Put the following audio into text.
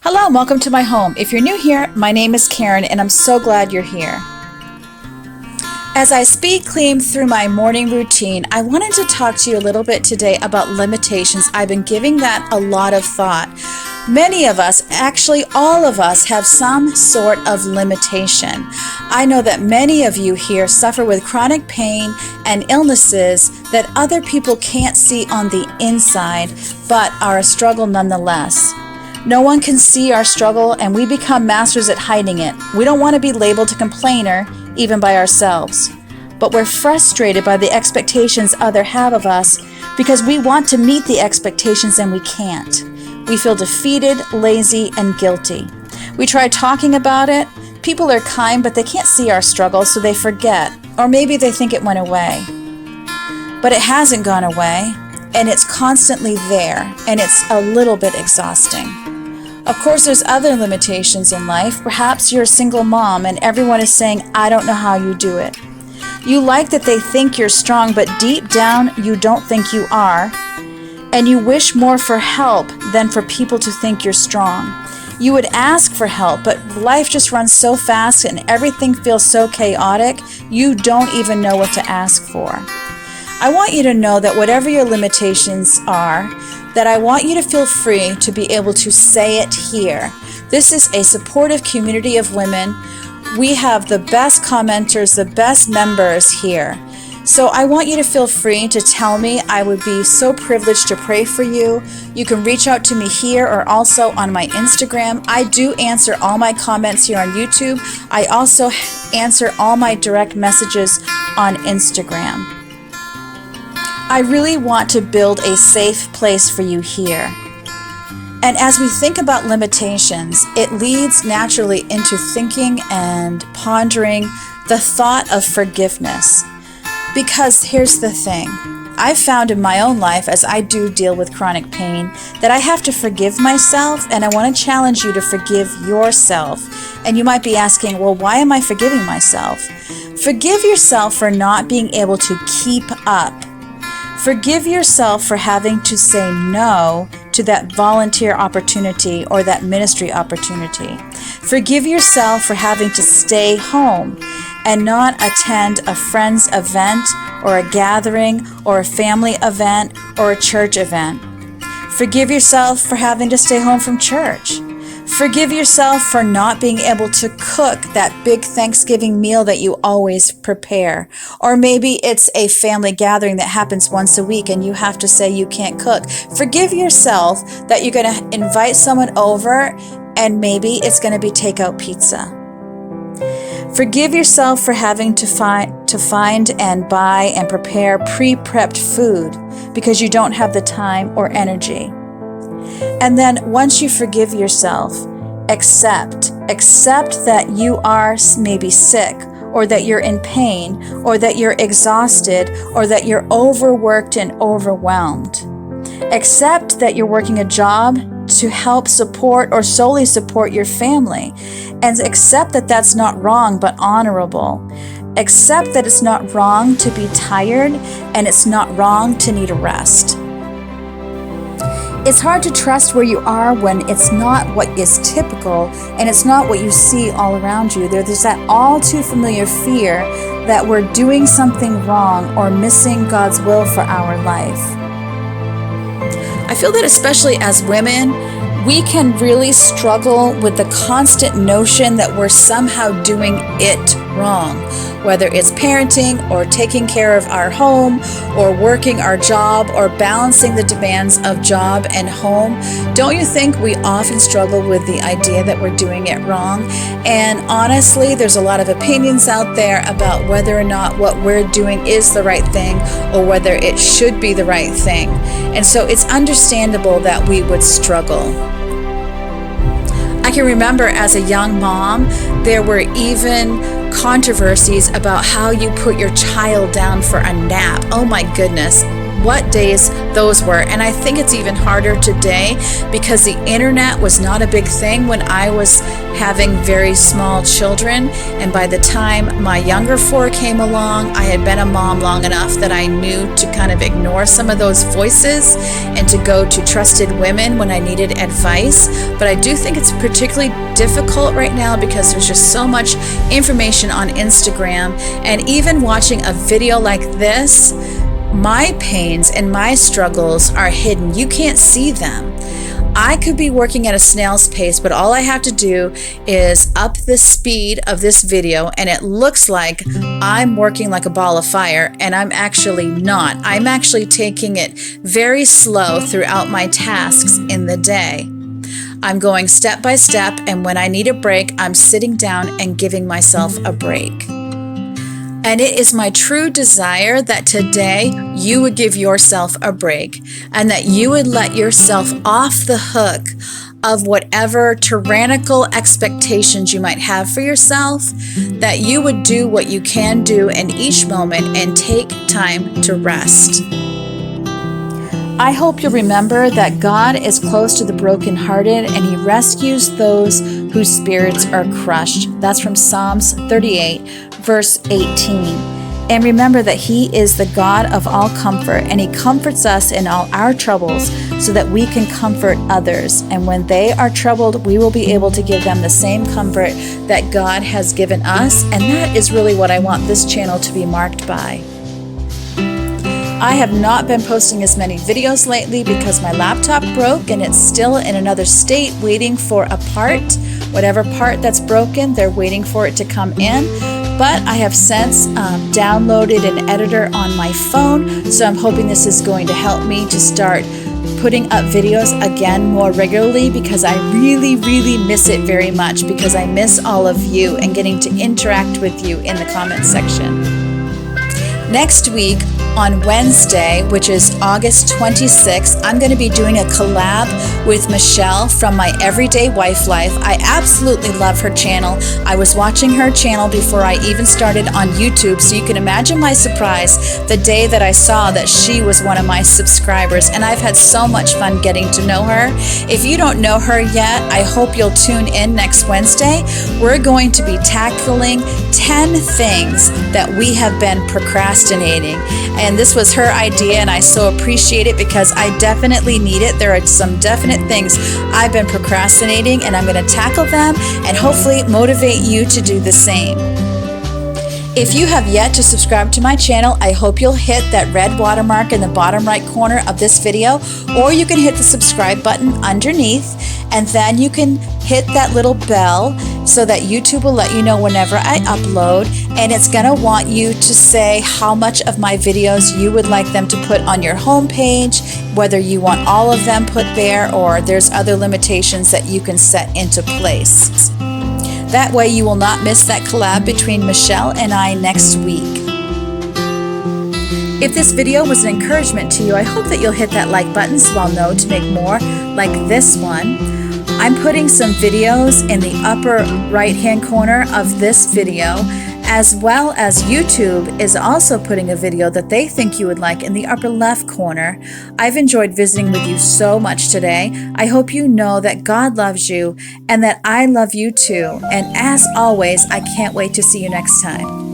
Hello and welcome to my home. If you're new here, my name is Karen and I'm so glad you're here. As I speed clean through my morning routine, I wanted to talk to you a little bit today about limitations. I've been giving that a lot of thought. Many of us, actually all of us, have some sort of limitation. I know that many of you here suffer with chronic pain and illnesses that other people can't see on the inside, but are a struggle nonetheless. No one can see our struggle, and we become masters at hiding it. We don't want to be labeled a complainer, even by ourselves. But we're frustrated by the expectations others have of us because we want to meet the expectations and we can't. We feel defeated, lazy, and guilty. We try talking about it. People are kind, but they can't see our struggle, so they forget. Or maybe they think it went away. But it hasn't gone away, and it's constantly there, and it's a little bit exhausting. Of course, there's other limitations in life. Perhaps you're a single mom and everyone is saying, I don't know how you do it. You like that they think you're strong, but deep down, you don't think you are. And you wish more for help than for people to think you're strong. You would ask for help, but life just runs so fast and everything feels so chaotic, you don't even know what to ask for. I want you to know that whatever your limitations are, that I want you to feel free to be able to say it here. This is a supportive community of women. We have the best commenters, the best members here. So I want you to feel free to tell me. I would be so privileged to pray for you. You can reach out to me here or also on my Instagram. I do answer all my comments here on YouTube. I also answer all my direct messages on Instagram. I really want to build a safe place for you here. And as we think about limitations, it leads naturally into thinking and pondering the thought of forgiveness. Because here's the thing, I've found in my own life, as I do deal with chronic pain, that I have to forgive myself, and I want to challenge you to forgive yourself. And you might be asking, well, why am I forgiving myself? Forgive yourself for not being able to keep up. Forgive yourself for having to say no to that volunteer opportunity or that ministry opportunity. Forgive yourself for having to stay home and not attend a friend's event or a gathering or a family event or a church event. Forgive yourself for having to stay home from church. Forgive yourself for not being able to cook that big Thanksgiving meal that you always prepare. Or maybe it's a family gathering that happens once a week and you have to say you can't cook. Forgive yourself that you're going to invite someone over and maybe it's going to be takeout pizza. Forgive yourself for having to find and buy and prepare pre-prepped food because you don't have the time or energy. And then once you forgive yourself, accept that you are maybe sick, or that you're in pain, or that you're exhausted, or that you're overworked and overwhelmed. Accept that you're working a job to help support or solely support your family, and accept that that's not wrong but honorable. Accept that it's not wrong to be tired, and it's not wrong to need a rest. It's hard to trust where you are when it's not what is typical and it's not what you see all around you. There's that all too familiar fear that we're doing something wrong or missing God's will for our life. I feel that especially as women, we can really struggle with the constant notion that we're somehow doing it wrong, whether it's parenting or taking care of our home or working our job or balancing the demands of job and home. Don't you think we often struggle with the idea that we're doing it wrong? And honestly, there's a lot of opinions out there about whether or not what we're doing is the right thing or whether it should be the right thing. And so it's understandable that we would struggle. I can remember as a young mom, there were even controversies about how you put your child down for a nap. Oh my goodness. what days those were. And I think it's even harder today because the internet was not a big thing when I was having very small children. And by the time my younger 4 came along, I had been a mom long enough that I knew to kind of ignore some of those voices and to go to trusted women when I needed advice. But I do think it's particularly difficult right now because there's just so much information on Instagram. And even watching a video like this, my pains and my struggles are hidden. You can't see them. I could be working at a snail's pace, but all I have to do is up the speed of this video, and it looks like I'm working like a ball of fire, and I'm actually not. I'm actually taking it very slow throughout my tasks in the day. I'm going step by step, and when I need a break, I'm sitting down and giving myself a break. And it is my true desire that today you would give yourself a break and that you would let yourself off the hook of whatever tyrannical expectations you might have for yourself, that you would do what you can do in each moment and take time to rest. I hope you'll remember that God is close to the brokenhearted and He rescues those whose spirits are crushed. That's from Psalms 38, verse 18. And remember that He is the God of all comfort, and He comforts us in all our troubles so that we can comfort others. And when they are troubled, we will be able to give them the same comfort that God has given us. And that is really what I want this channel to be marked by. I have not been posting as many videos lately because my laptop broke and it's still in another state waiting for a part. Whatever part that's broken, they're waiting for it to come in. But I have since downloaded an editor on my phone, so I'm hoping this is going to help me to start putting up videos again more regularly, because I really, really miss it very much, because I miss all of you and getting to interact with you in the comment section. Next week, on Wednesday, which is August 26th, I'm going to be doing a collab with Michelle from My Everyday Wife Life. I absolutely love her channel. I was watching her channel before I even started on YouTube, so you can imagine my surprise the day that I saw that she was one of my subscribers, and I've had so much fun getting to know her. If you don't know her yet, I hope you'll tune in next Wednesday. We're going to be tackling 10 things that we have been procrastinating. And this was her idea, and I so appreciate it because I definitely need it. There are some definite things I've been procrastinating, and I'm going to tackle them and hopefully motivate you to do the same. If you have yet to subscribe to my channel, I hope you'll hit that red watermark in the bottom right corner of this video, or you can hit the subscribe button underneath, and then you can hit that little bell so that YouTube will let you know whenever I upload, and it's going to want you to say how much of my videos you would like them to put on your homepage, whether you want all of them put there or there's other limitations that you can set into place. That way you will not miss that collab between Michelle and I next week. If this video was an encouragement to you, I hope that you'll hit that like button so I'll know to make more like this one. I'm putting some videos in the upper right-hand corner of this video, as well as YouTube is also putting a video that they think you would like in the upper left corner. I've enjoyed visiting with you so much today. I hope you know that God loves you and that I love you too. And as always, I can't wait to see you next time.